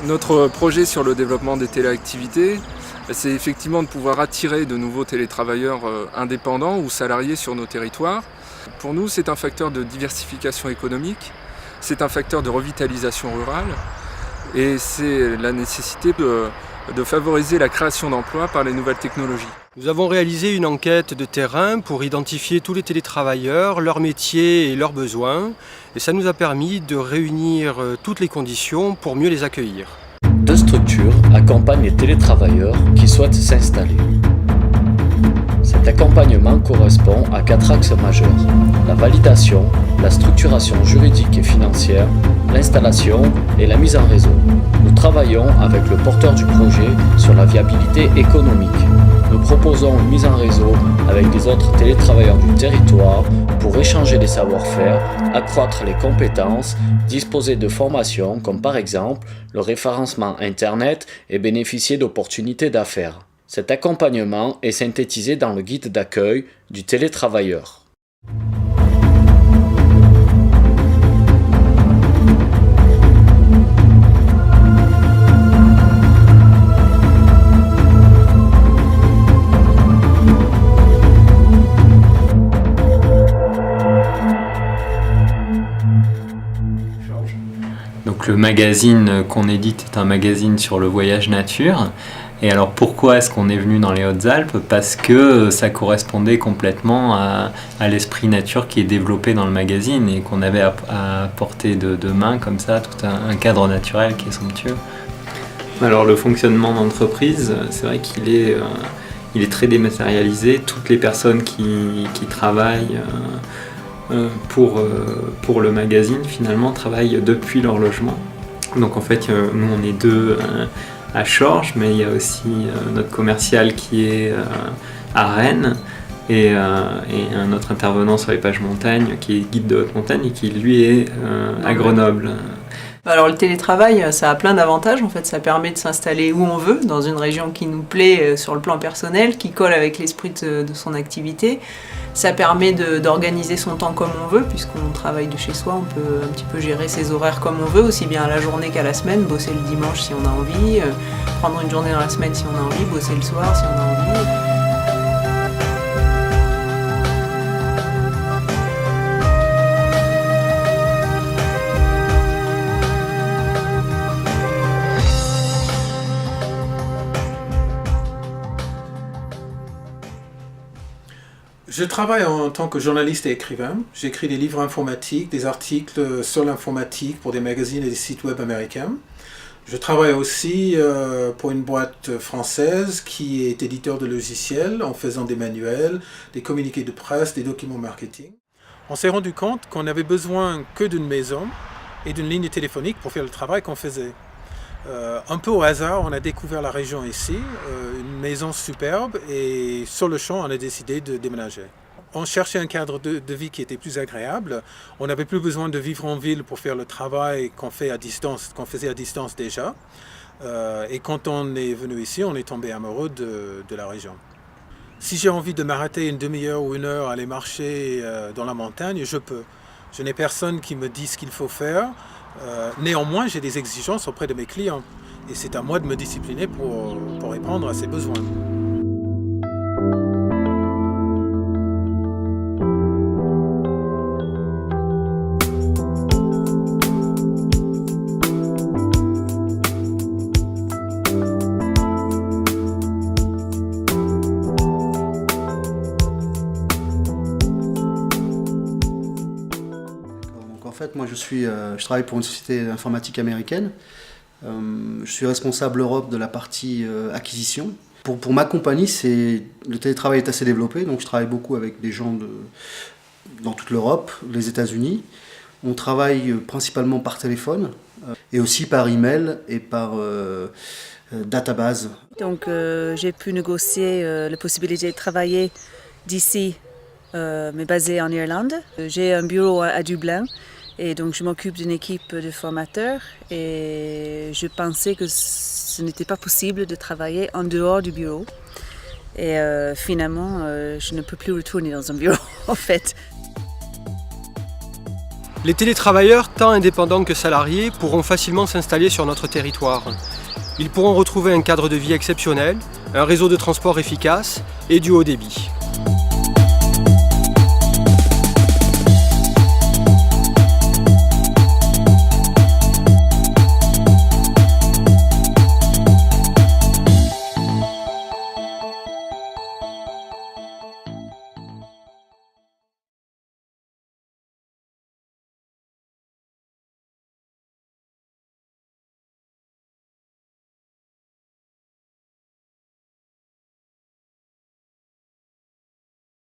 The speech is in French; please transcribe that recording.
Notre projet sur le développement des téléactivités, c'est effectivement de pouvoir attirer de nouveaux télétravailleurs indépendants ou salariés sur nos territoires. Pour nous, c'est un facteur de diversification économique, c'est un facteur de revitalisation rurale et c'est la nécessité de favoriser la création d'emplois par les nouvelles technologies. Nous avons réalisé une enquête de terrain pour identifier tous les télétravailleurs, leurs métiers et leurs besoins. Et ça nous a permis de réunir toutes les conditions pour mieux les accueillir. 2 structures accompagnent les télétravailleurs qui souhaitent s'installer. Cet accompagnement correspond à 4 axes majeurs: la validation, la structuration juridique et financière, l'installation et la mise en réseau. Nous travaillons avec le porteur du projet sur la viabilité économique. Nous proposons une mise en réseau avec les autres télétravailleurs du territoire pour échanger les savoir-faire, accroître les compétences, disposer de formations comme par exemple le référencement Internet et bénéficier d'opportunités d'affaires. Cet accompagnement est synthétisé dans le guide d'accueil du télétravailleur. Donc le magazine qu'on édite est un magazine sur le voyage nature. Et alors pourquoi est-ce qu'on est venu dans les Hautes-Alpes ? Parce que ça correspondait complètement à l'esprit nature qui est développé dans le magazine et qu'on avait à portée de main comme ça, tout un cadre naturel qui est somptueux. Alors le fonctionnement d'entreprise, c'est vrai qu'il est très dématérialisé. Toutes les personnes qui travaillent pour le magazine finalement travaillent depuis leur logement. Donc en fait nous on est 2 à Chorges, mais il y a aussi notre commercial qui est à Rennes et un autre intervenant sur les pages montagne qui est guide de haute montagne et qui lui est à Grenoble. Alors le télétravail, ça a plein d'avantages. En fait, ça permet de s'installer où on veut, dans une région qui nous plaît sur le plan personnel, qui colle avec l'esprit de son activité. Ça permet d'organiser son temps comme on veut, puisqu'on travaille de chez soi, on peut un petit peu gérer ses horaires comme on veut, aussi bien à la journée qu'à la semaine, bosser le dimanche si on a envie, prendre une journée dans la semaine si on a envie, bosser le soir si on a envie. Je travaille en tant que journaliste et écrivain. J'écris des livres informatiques, des articles sur l'informatique pour des magazines et des sites web américains. Je travaille aussi pour une boîte française qui est éditeur de logiciels en faisant des manuels, des communiqués de presse, des documents marketing. On s'est rendu compte qu'on n'avait besoin que d'une maison et d'une ligne téléphonique pour faire le travail qu'on faisait. Un peu au hasard, on a découvert la région ici, une maison superbe, et sur le champ, on a décidé de déménager. On cherchait un cadre de vie qui était plus agréable. On n'avait plus besoin de vivre en ville pour faire le travail qu'on faisait à distance déjà. Et quand on est venu ici, on est tombé amoureux de la région. Si j'ai envie de m'arrêter une demi-heure ou 1 heure, aller marcher dans la montagne, je peux. Je n'ai personne qui me dit ce qu'il faut faire. Néanmoins, j'ai des exigences auprès de mes clients et c'est à moi de me discipliner pour répondre à ces besoins. En fait, moi je travaille pour une société informatique américaine. Je suis responsable Europe de la partie acquisition. Pour ma compagnie, le télétravail est assez développé, donc je travaille beaucoup avec des gens dans toute l'Europe, les États-Unis. On travaille principalement par téléphone et aussi par email et par database. Donc j'ai pu négocier la possibilité de travailler d'ici, mais basé en Irlande. J'ai un bureau à Dublin. Et donc je m'occupe d'une équipe de formateurs et je pensais que ce n'était pas possible de travailler en dehors du bureau. Et finalement, je ne peux plus retourner dans un bureau en fait. Les télétravailleurs, tant indépendants que salariés, pourront facilement s'installer sur notre territoire. Ils pourront retrouver un cadre de vie exceptionnel, un réseau de transport efficace et du haut débit.